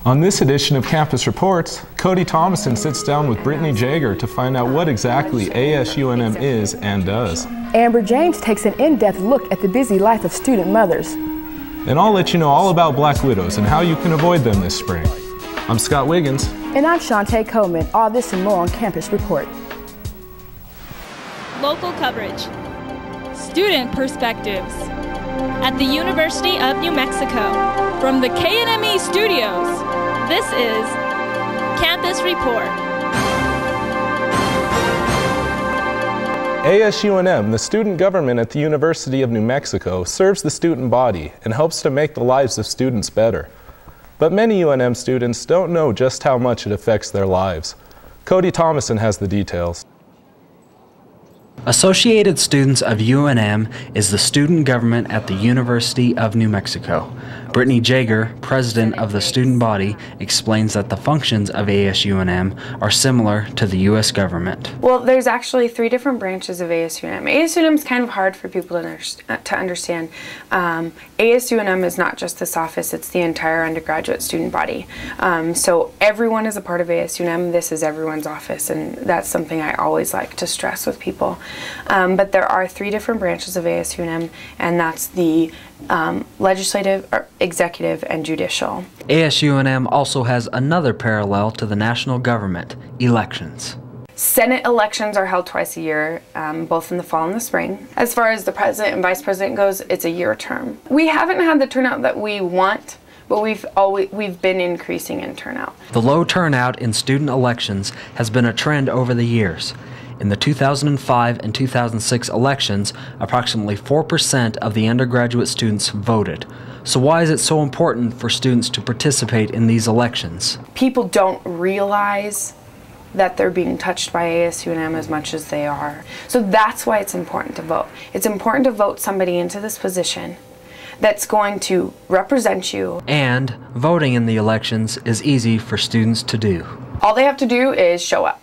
On this edition of Campus Reports, Cody Thomason sits down with Brittany Jaeger to find out what exactly ASUNM is and does. Amber James takes an in-depth look at the busy life of student mothers. And I'll let you know all about Black Widows and how you can avoid them this spring. I'm Scott Wiggans. And I'm Shantae Coleman. All this and more on Campus Report. Local coverage. Student perspectives. At the University of New Mexico. From the KNME studios, this is Campus Report. ASUNM, the student government at the University of New Mexico, serves the student body and helps to make the lives of students better. But many UNM students don't know just how much it affects their lives. Cody Thomason has the details. Associated Students of UNM is the student government at the University of New Mexico. Brittany Jaeger, president of the student body, explains that the functions of ASUNM are similar to the U.S. government. Well, there's actually 3 different branches of ASUNM. ASUNM is kind of hard for people to understand. ASUNM is not just this office, it's the entire undergraduate student body. So everyone is a part of ASUNM. This is everyone's office, and that's something I always like to stress with people. But there are 3 different branches of ASUNM, and that's the legislative, executive, and judicial. ASUNM also has another parallel to the national government, elections. Senate elections are held twice a year, both in the fall and the spring. As far as the president and vice president goes, it's a year term. We haven't had the turnout that we want, but we've been increasing in turnout. The low turnout in student elections has been a trend over the years. In the 2005 and 2006 elections, approximately 4% of the undergraduate students voted. So why is it so important for students to participate in these elections? People don't realize that they're being touched by ASUNM as much as they are. So that's why it's important to vote. It's important to vote somebody into this position that's going to represent you. And voting in the elections is easy for students to do. All they have to do is show up.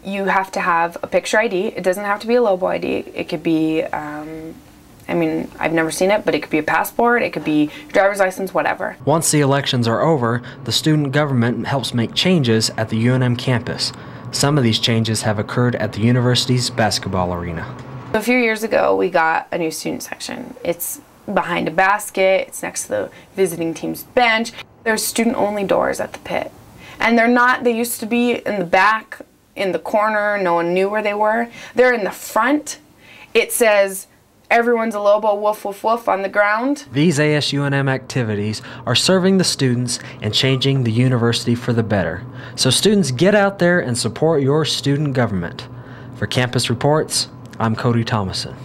You have to have a picture ID. It doesn't have to be a Lobo ID. It could be, I mean, I've never seen it, but it could be a passport, it could be driver's license, whatever. Once the elections are over, the student government helps make changes at the UNM campus. Some of these changes have occurred at the university's basketball arena. A few years ago, we got a new student section. It's behind a basket, it's next to the visiting team's bench. There's student-only doors at the pit. And they're not, they used to be in the back, in the corner, no one knew where they were. They're in the front. It says, everyone's a Lobo, woof, woof, woof on the ground. These ASUNM activities are serving the students and changing the university for the better. So students, get out there and support your student government. For Campus Reports, I'm Cody Thomason.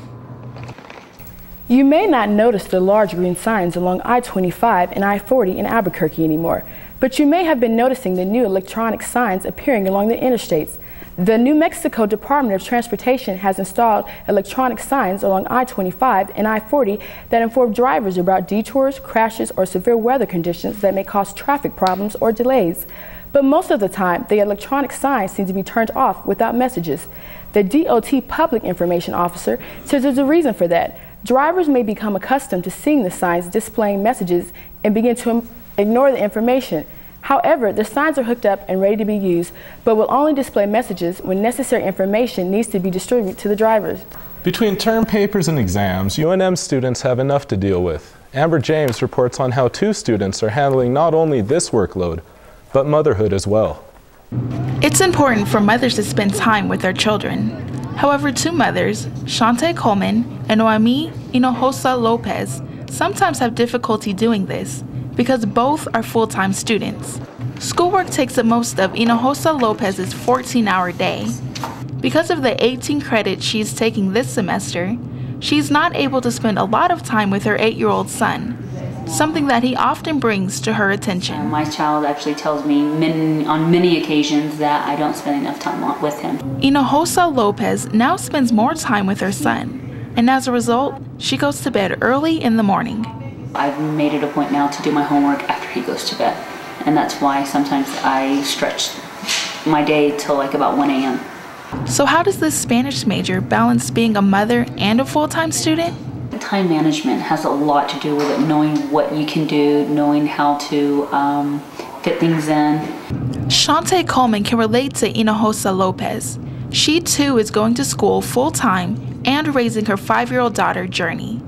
You may not notice the large green signs along I-25 and I-40 in Albuquerque anymore, but you may have been noticing the new electronic signs appearing along the interstates. The New Mexico Department of Transportation has installed electronic signs along I-25 and I-40 that inform drivers about detours, crashes, or severe weather conditions that may cause traffic problems or delays. But most of the time, the electronic signs seem to be turned off without messages. The DOT Public Information Officer says there's a reason for that. Drivers may become accustomed to seeing the signs displaying messages and begin to ignore the information. However, the signs are hooked up and ready to be used, but will only display messages when necessary information needs to be distributed to the drivers. Between term papers and exams, UNM students have enough to deal with. Amber James reports on how 2 students are handling not only this workload, but motherhood as well. It's important for mothers to spend time with their children. However, 2 mothers, Shantae Coleman and Noemi Hinojosa Lopez, sometimes have difficulty doing this because both are full-time students. Schoolwork takes up most of Hinojosa Lopez's 14-hour day. Because of the 18 credits she's taking this semester, she's not able to spend a lot of time with her 8-year-old son, something that he often brings to her attention. My child actually tells me on many occasions that I don't spend enough time with him. Hinojosa Lopez now spends more time with her son, and as a result, she goes to bed early in the morning. I've made it a point now to do my homework after he goes to bed, and that's why sometimes I stretch my day till like about 1 a.m. So how does this Spanish major balance being a mother and a full-time student? Time management has a lot to do with it, knowing what you can do, knowing how to fit things in. Shantae Coleman can relate to Hinojosa Lopez. She too is going to school full-time and raising her 5-year-old daughter, Journey.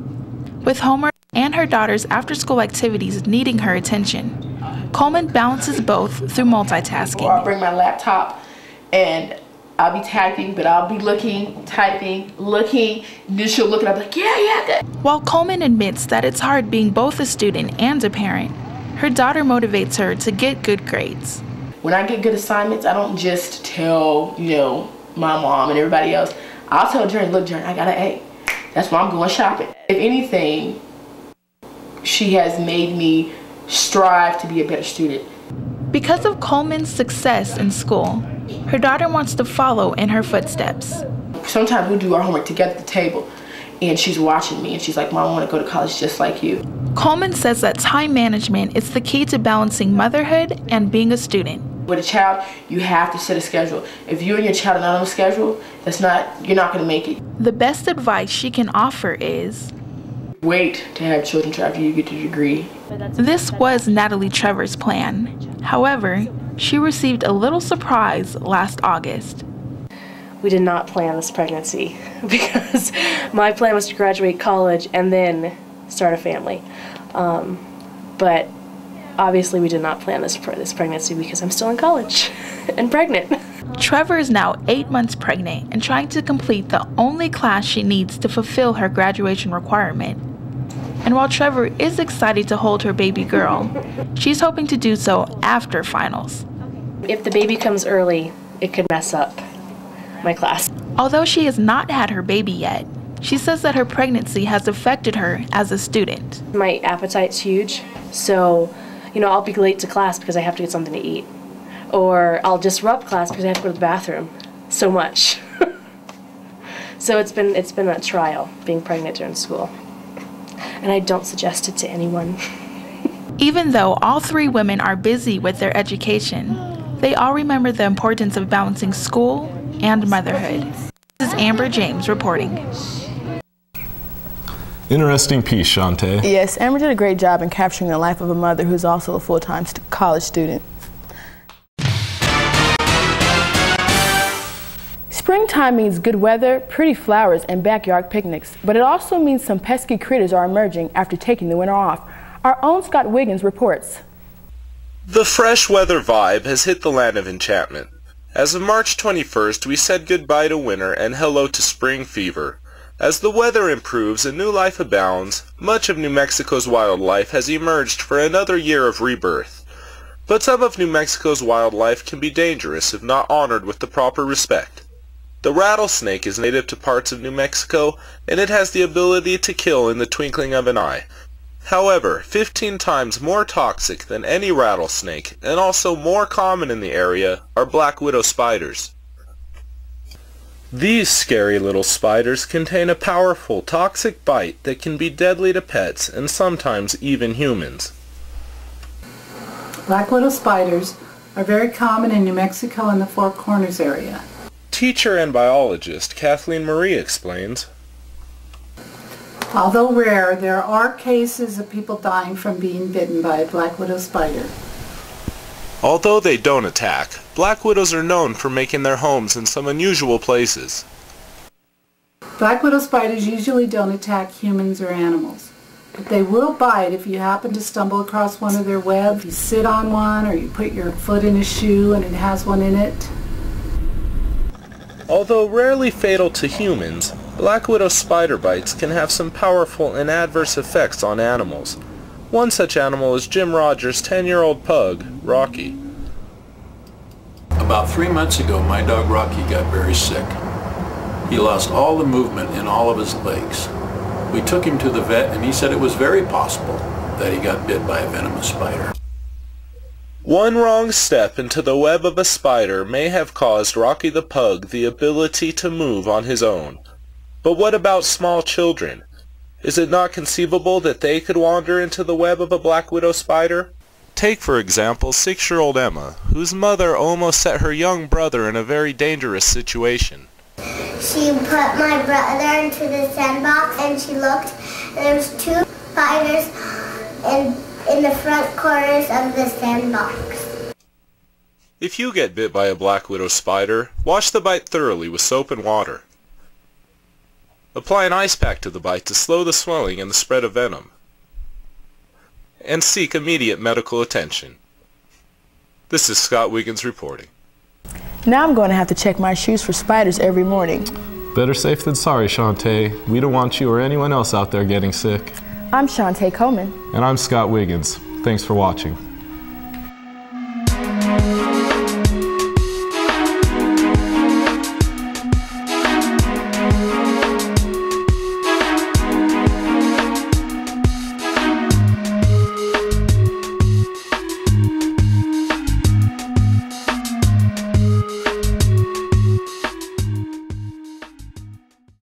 With homework and her daughter's after-school activities needing her attention, Coleman balances both through multitasking. I'll bring my laptop and I'll be typing, but I'll be looking, typing, looking, and then she'll look and I'll be like, yeah, good. While Coleman admits that it's hard being both a student and a parent, her daughter motivates her to get good grades. When I get good assignments, I don't just tell, my mom and everybody else. I'll tell Journey, look, Journey, I got an A. That's why I'm going shopping. If anything, she has made me strive to be a better student. Because of Coleman's success in school, her daughter wants to follow in her footsteps. Sometimes we do our homework together at the table, and she's watching me, and she's like, Mom, I want to go to college just like you. Coleman says that time management is the key to balancing motherhood and being a student. With a child, you have to set a schedule. If you and your child are not on a schedule, you're not going to make it. The best advice she can offer is, wait to have children after you get your degree. This was Natalie Trevor's plan. However, she received a little surprise last August. We did not plan this pregnancy because my plan was to graduate college and then start a family. But obviously we did not plan this pregnancy because I'm still in college and pregnant. Trevor is now 8 months pregnant and trying to complete the only class she needs to fulfill her graduation requirement. And while Trevor is excited to hold her baby girl, she's hoping to do so after finals. If the baby comes early, it could mess up my class. Although she has not had her baby yet, she says that her pregnancy has affected her as a student. My appetite's huge, so I'll be late to class because I have to get something to eat. Or I'll disrupt class because I have to go to the bathroom so much. So it's been a trial being pregnant during school. And I don't suggest it to anyone. Even though all 3 women are busy with their education, they all remember the importance of balancing school and motherhood. This is Amber James reporting. Interesting piece, Shantae. Yes, Amber did a great job in capturing the life of a mother who's also a full-time college student. Springtime means good weather, pretty flowers, and backyard picnics, but it also means some pesky critters are emerging after taking the winter off. Our own Scott Wiggans reports. The fresh weather vibe has hit the land of enchantment. As of March 21st, we said goodbye to winter and hello to spring fever. As the weather improves and new life abounds, much of New Mexico's wildlife has emerged for another year of rebirth. But some of New Mexico's wildlife can be dangerous if not honored with the proper respect. The rattlesnake is native to parts of New Mexico, and it has the ability to kill in the twinkling of an eye. However, 15 times more toxic than any rattlesnake, and also more common in the area, are black widow spiders. These scary little spiders contain a powerful toxic bite that can be deadly to pets and sometimes even humans. Black widow spiders are very common in New Mexico and the Four Corners area. Teacher and biologist Kathleen Marie explains. Although rare, there are cases of people dying from being bitten by a black widow spider. Although they don't attack, black widows are known for making their homes in some unusual places. Black widow spiders usually don't attack humans or animals, but they will bite if you happen to stumble across one of their webs. If you sit on one or you put your foot in a shoe and it has one in it. Although rarely fatal to humans, black widow spider bites can have some powerful and adverse effects on animals. One such animal is Jim Rogers' 10-year-old pug, Rocky. About 3 months ago, my dog Rocky got very sick. He lost all the movement in all of his legs. We took him to the vet and he said it was very possible that he got bit by a venomous spider. One wrong step into the web of a spider may have caused Rocky the pug the ability to move on his own. But what about small children? Is it not conceivable that they could wander into the web of a black widow spider? Take, for example, 6-year-old Emma, whose mother almost set her young brother in a very dangerous situation. She put my brother into the sandbox and she looked, and there was 2 spiders in the front corners of the sandbox. If you get bit by a black widow spider, wash the bite thoroughly with soap and water. Apply an ice pack to the bite to slow the swelling and the spread of venom. And seek immediate medical attention. This is Scott Wiggans reporting. Now I'm going to have to check my shoes for spiders every morning. Better safe than sorry, Shantae. We don't want you or anyone else out there getting sick. I'm Shantae Coleman. And I'm Scott Wiggans. Thanks for watching.